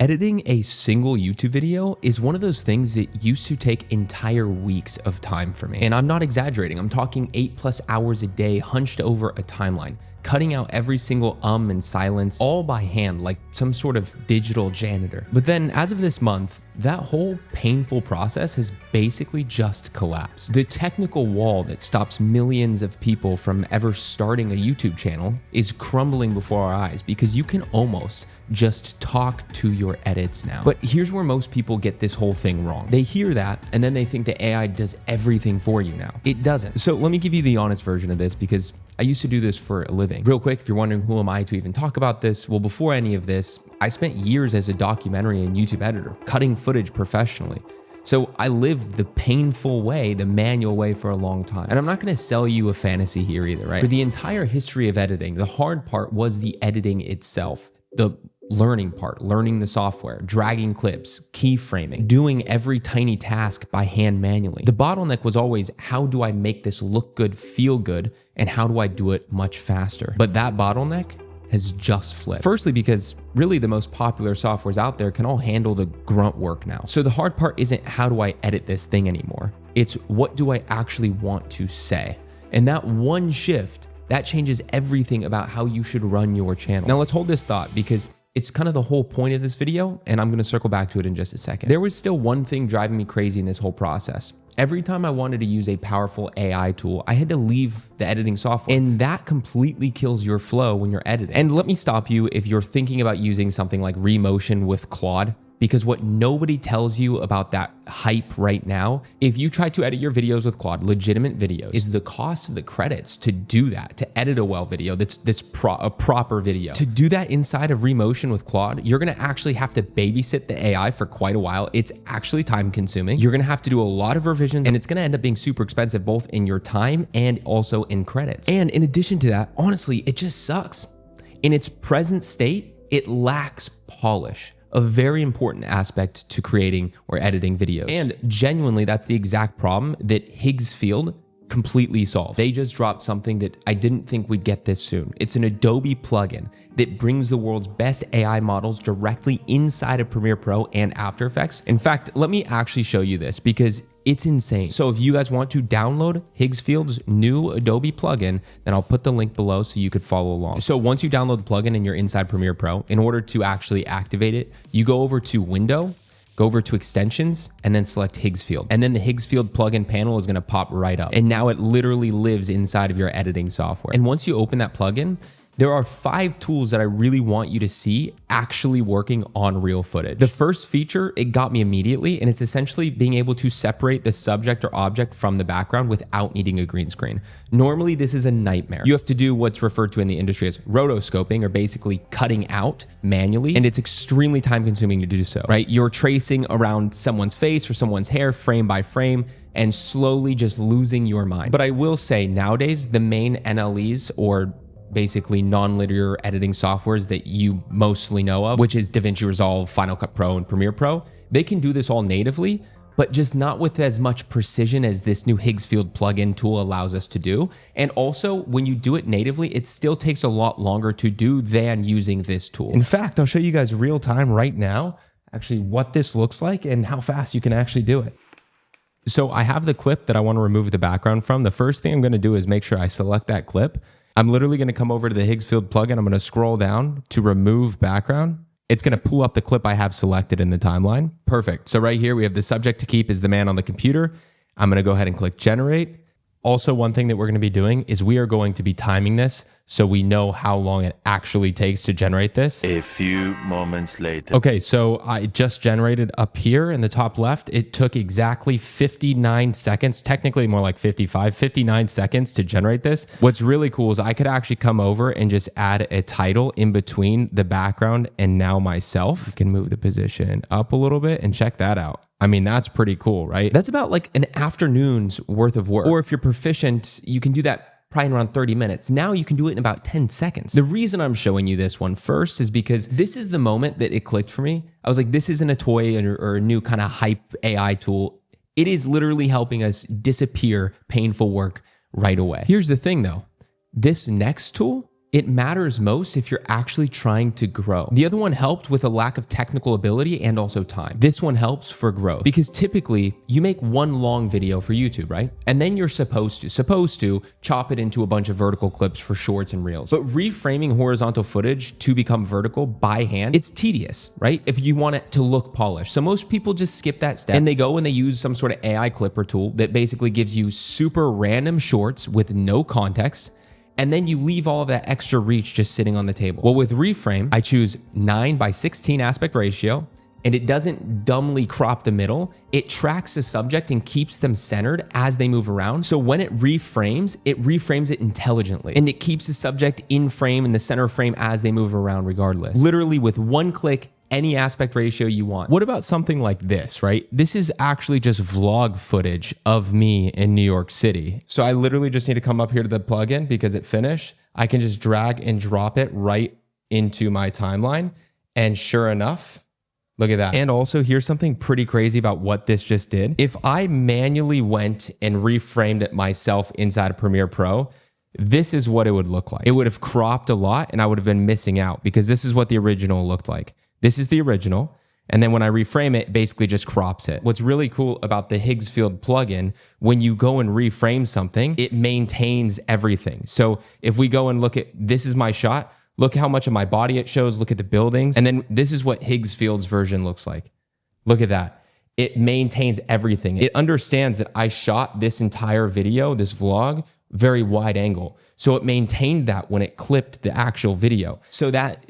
Editing a single YouTube video is one of those things that used to take entire weeks of time for me. And I'm not exaggerating. I'm talking 8+ hours a day hunched over a timeline, cutting out every single and silence, all by hand, like some sort of digital janitor. But then as of this month, that whole painful process has basically just collapsed. The technical wall that stops millions of people from ever starting a YouTube channel is crumbling before our eyes because you can almost just talk to your edits now. But here's where most people get this whole thing wrong. They hear that and then they think that AI does everything for you now. It doesn't. So let me give you the honest version of this because I used to do this for a living. Real quick, if you're wondering who am I to even talk about this, well, before any of this, I spent years as a documentary and YouTube editor, cutting footage professionally. So I lived the painful way, the manual way for a long time. And I'm not gonna sell you a fantasy here either, right? For the entire history of editing, the hard part was the editing itself. The learning part, learning the software, dragging clips, keyframing, doing every tiny task by hand manually. The bottleneck was always, how do I make this look good, feel good, and how do I do it much faster? But that bottleneck has just flipped. Firstly, because really the most popular softwares out there can all handle the grunt work now. So the hard part isn't how do I edit this thing anymore? It's what do I actually want to say? And that one shift, that changes everything about how you should run your channel. Now let's hold this thought because it's kind of the whole point of this video, and I'm gonna circle back to it in just a second. There was still one thing driving me crazy in this whole process. Every time I wanted to use a powerful AI tool, I had to leave the editing software, and that completely kills your flow when you're editing. And let me stop you if you're thinking about using something like Remotion with Claude, because what nobody tells you about that hype right now, if you try to edit your videos with Claude, legitimate videos, is the cost of the credits to do that, to edit a well video that's a proper video. To do that inside of Remotion with Claude, you're gonna actually have to babysit the AI for quite a while. It's actually time consuming. You're gonna have to do a lot of revisions, and it's gonna end up being super expensive, both in your time and also in credits. And in addition to that, honestly, it just sucks. In its present state, it lacks polish, a very important aspect to creating or editing videos. And genuinely, that's the exact problem that Higgsfield completely solves. They just dropped something that I didn't think we'd get this soon. It's an Adobe plugin that brings the world's best AI models directly inside of Premiere Pro and After Effects. In fact, let me actually show you this because it's insane. So if you guys want to download Higgsfield's new Adobe plugin, then I'll put the link below so you could follow along. So once you download the plugin and you're inside Premiere Pro, in order to actually activate it, you go over to Window, go over to Extensions, and then select Higgsfield. And then the Higgsfield plugin panel is gonna pop right up. And now it literally lives inside of your editing software. And once you open that plugin, there are 5 tools that I really want you to see actually working on real footage. The first feature, it got me immediately, and it's essentially being able to separate the subject or object from the background without needing a green screen. Normally, this is a nightmare. You have to do what's referred to in the industry as rotoscoping, or basically cutting out manually, and it's extremely time consuming to do so, right? You're tracing around someone's face or someone's hair frame by frame, and slowly just losing your mind. But I will say nowadays, the main NLEs, or basically non-linear editing softwares that you mostly know of, which is DaVinci Resolve, Final Cut Pro, and Premiere Pro, they can do this all natively, but just not with as much precision as this new Higgsfield plugin tool allows us to do. And also, when you do it natively, it still takes a lot longer to do than using this tool. In fact, I'll show you guys real time right now, actually what this looks like and how fast you can actually do it. So I have the clip that I want to remove the background from. The first thing I'm going to do is make sure I select that clip. I'm literally going to come over to the Higgsfield plugin. I'm going to scroll down to remove background. It's going to pull up the clip I have selected in the timeline. Perfect. So right here, we have the subject to keep is the man on the computer. I'm going to go ahead and click generate. Also, one thing that we're going to be doing is we are going to be timing this so we know how long it actually takes to generate this. A few moments later. Okay, so I just generated up here in the top left. It took exactly 59 seconds, technically more like 59 seconds to generate this. What's really cool is I could actually come over and just add a title in between the background and now myself. You can move the position up a little bit and check that out. I mean, that's pretty cool, right? That's about like an afternoon's worth of work. Or if you're proficient, you can do that probably in around 30 minutes. Now you can do it in about 10 seconds. The reason I'm showing you this one first is because this is the moment that it clicked for me. I was like, this isn't a toy or a new kind of hype AI tool. It is literally helping us disappear painful work right away. Here's the thing though. This next tool It matters most if you're actually trying to grow. The other one helped with a lack of technical ability and also time. This one helps for growth because typically you make one long video for YouTube, right? And then you're supposed to chop it into a bunch of vertical clips for shorts and reels. But reframing horizontal footage to become vertical by hand, it's tedious, right? If you want it to look polished. So most people just skip that step and they go and they use some sort of AI clipper tool that basically gives you super random shorts with no context. And then you leave all of that extra reach just sitting on the table. Well, with Reframe, I choose 9:16 aspect ratio, and it doesn't dumbly crop the middle. It tracks the subject and keeps them centered as they move around. So when it reframes it intelligently, and it keeps the subject in frame in the center frame as they move around regardless. Literally with one click, any aspect ratio you want. What about something like this, right? This is actually just vlog footage of me in New York City. So I literally just need to come up here to the plugin because it finished. I can just drag and drop it right into my timeline. And sure enough, look at that. And also here's something pretty crazy about what this just did. If I manually went and reframed it myself inside of Premiere Pro, this is what it would look like. It would have cropped a lot and I would have been missing out because this is what the original looked like. This is the original. And then when I reframe it, basically just crops it. What's really cool about the Higgsfield plugin, when you go and reframe something, it maintains everything. So if we go and look at, this is my shot, look how much of my body it shows, look at the buildings. And then this is what Higgsfield's version looks like. Look at that. It maintains everything. It understands that I shot this entire video, this vlog, very wide angle. So it maintained that when it clipped the actual video. So that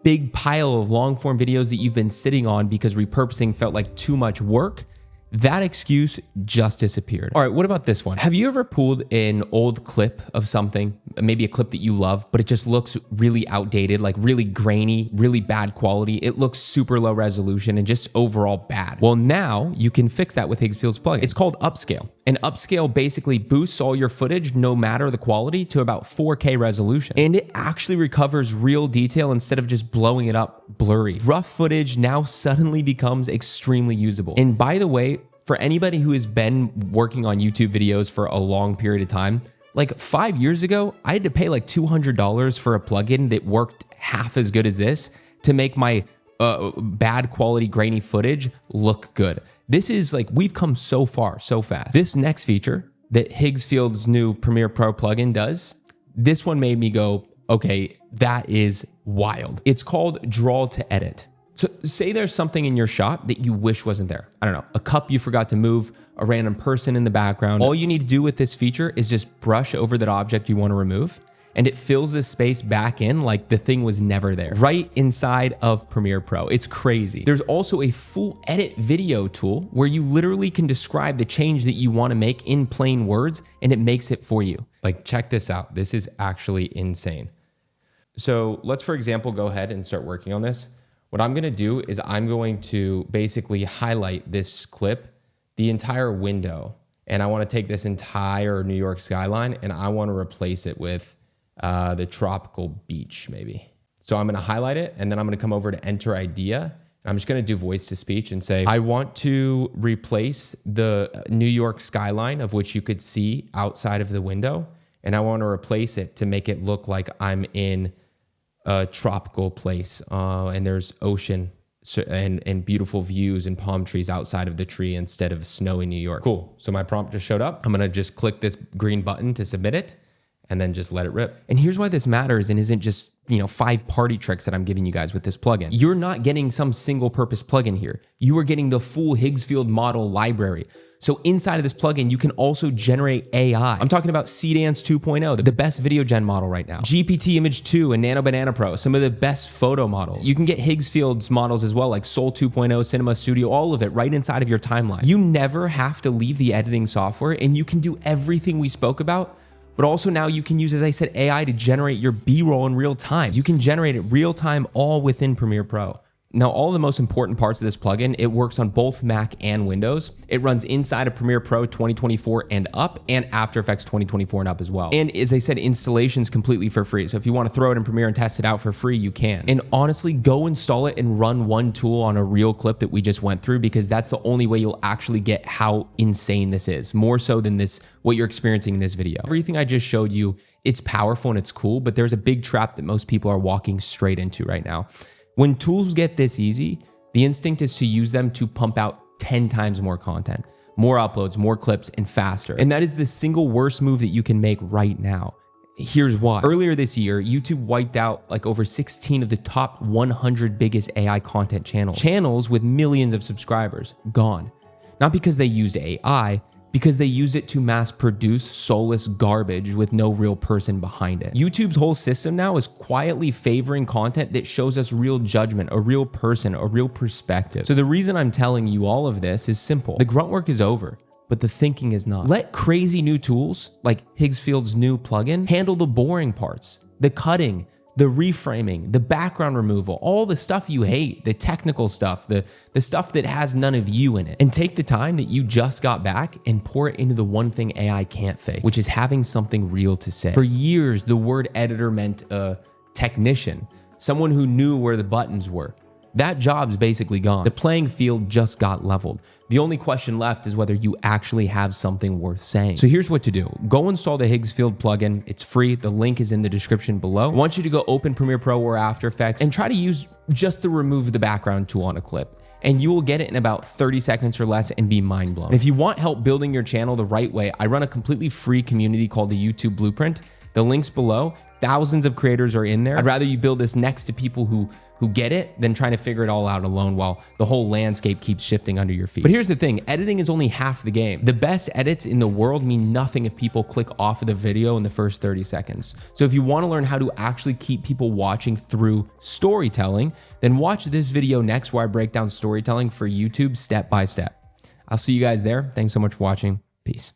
big pile of long form videos that you've been sitting on because repurposing felt like too much work, that excuse just disappeared. All right, what about this one? Have you ever pulled an old clip of something, maybe a clip that you love, but it just looks really outdated, like really grainy, really bad quality. It looks super low resolution and just overall bad. Well, now you can fix that with Higgsfield's plugin. It's called Upscale. And Upscale basically boosts all your footage, no matter the quality, to about 4K resolution. And it actually recovers real detail instead of just blowing it up blurry. Rough footage now suddenly becomes extremely usable. And by the way, for anybody who has been working on YouTube videos for a long period of time, like 5 years ago, I had to pay like $200 for a plugin that worked half as good as this to make my bad quality grainy footage look good. This is like, we've come so far, so fast. This next feature that Higgsfield's new Premiere Pro plugin does, this one made me go, okay, that is wild. It's called Draw to Edit. So say there's something in your shot that you wish wasn't there. I don't know, a cup you forgot to move, a random person in the background. All you need to do with this feature is just brush over that object you want to remove, and it fills this space back in like the thing was never there, right inside of Premiere Pro. It's crazy. There's also a full edit video tool where you literally can describe the change that you want to make in plain words, and it makes it for you. Like, check this out. This is actually insane. So let's, for example, go ahead and start working on this. What I'm gonna do is I'm going to basically highlight this clip, the entire window, and I wanna take this entire New York skyline and I wanna replace it with the tropical beach maybe. So I'm gonna highlight it and then I'm gonna come over to enter idea. And I'm just gonna do voice to speech and say, I want to replace the New York skyline of which you could see outside of the window. And I wanna replace it to make it look like I'm in a tropical place and there's ocean and beautiful views and palm trees outside of the tree instead of snow in New York. Cool. So my prompt just showed up. I'm gonna just click this green button to submit it and then just let it rip. And here's why this matters and isn't just, 5 party tricks that I'm giving you guys with this plugin. You're not getting some single purpose plugin here. You are getting the full Higgsfield model library. So inside of this plugin, you can also generate AI. I'm talking about CDance 2.0, the best video gen model right now. GPT Image 2 and Nano Banana Pro, some of the best photo models. You can get Higgsfield's models as well, like Soul 2.0, Cinema Studio, all of it right inside of your timeline. You never have to leave the editing software and you can do everything we spoke about. But also now you can use, as I said, AI to generate your B-roll in real time. You can generate it real time all within Premiere Pro. Now, all the most important parts of this plugin, it works on both Mac and Windows. It runs inside of Premiere Pro 2024 and up, and After Effects 2024 and up as well. And as I said, installation's completely for free. So if you want to throw it in Premiere and test it out for free, you can. And honestly, go install it and run one tool on a real clip that we just went through, because that's the only way you'll actually get how insane this is, more so than this, what you're experiencing in this video. Everything I just showed you, it's powerful and it's cool, but there's a big trap that most people are walking straight into right now. When tools get this easy, the instinct is to use them to pump out 10 times more content, more uploads, more clips, and faster. And that is the single worst move that you can make right now. Here's why. Earlier this year, YouTube wiped out like over 16 of the top 100 biggest AI content channels. Channels with millions of subscribers, gone. Not because they used AI, because they use it to mass produce soulless garbage with no real person behind it. YouTube's whole system now is quietly favoring content that shows us real judgment, a real person, a real perspective. So the reason I'm telling you all of this is simple. The grunt work is over, but the thinking is not. Let crazy new tools like Higgsfield's new plugin handle the boring parts, the cutting, the reframing, the background removal, all the stuff you hate, the technical stuff, the stuff that has none of you in it. And take the time that you just got back and pour it into the one thing AI can't fake, which is having something real to say. For years, the word editor meant a technician, someone who knew where the buttons were. That job's basically gone. The playing field just got leveled. The only question left is whether you actually have something worth saying. So here's what to do. Go install the Higgsfield plugin. It's free. The link is in the description below. I want you to go open Premiere Pro or After Effects and try to use just the remove the background tool on a clip. And you will get it in about 30 seconds or less and be mind blown. And if you want help building your channel the right way, I run a completely free community called the YouTube Blueprint. The link's below. Thousands of creators are in there. I'd rather you build this next to people who get it than trying to figure it all out alone while the whole landscape keeps shifting under your feet. But here's the thing, editing is only half the game. The best edits in the world mean nothing if people click off of the video in the first 30 seconds. So if you want to learn how to actually keep people watching through storytelling, then watch this video next where I break down storytelling for YouTube step by step. I'll see you guys there. Thanks so much for watching. Peace.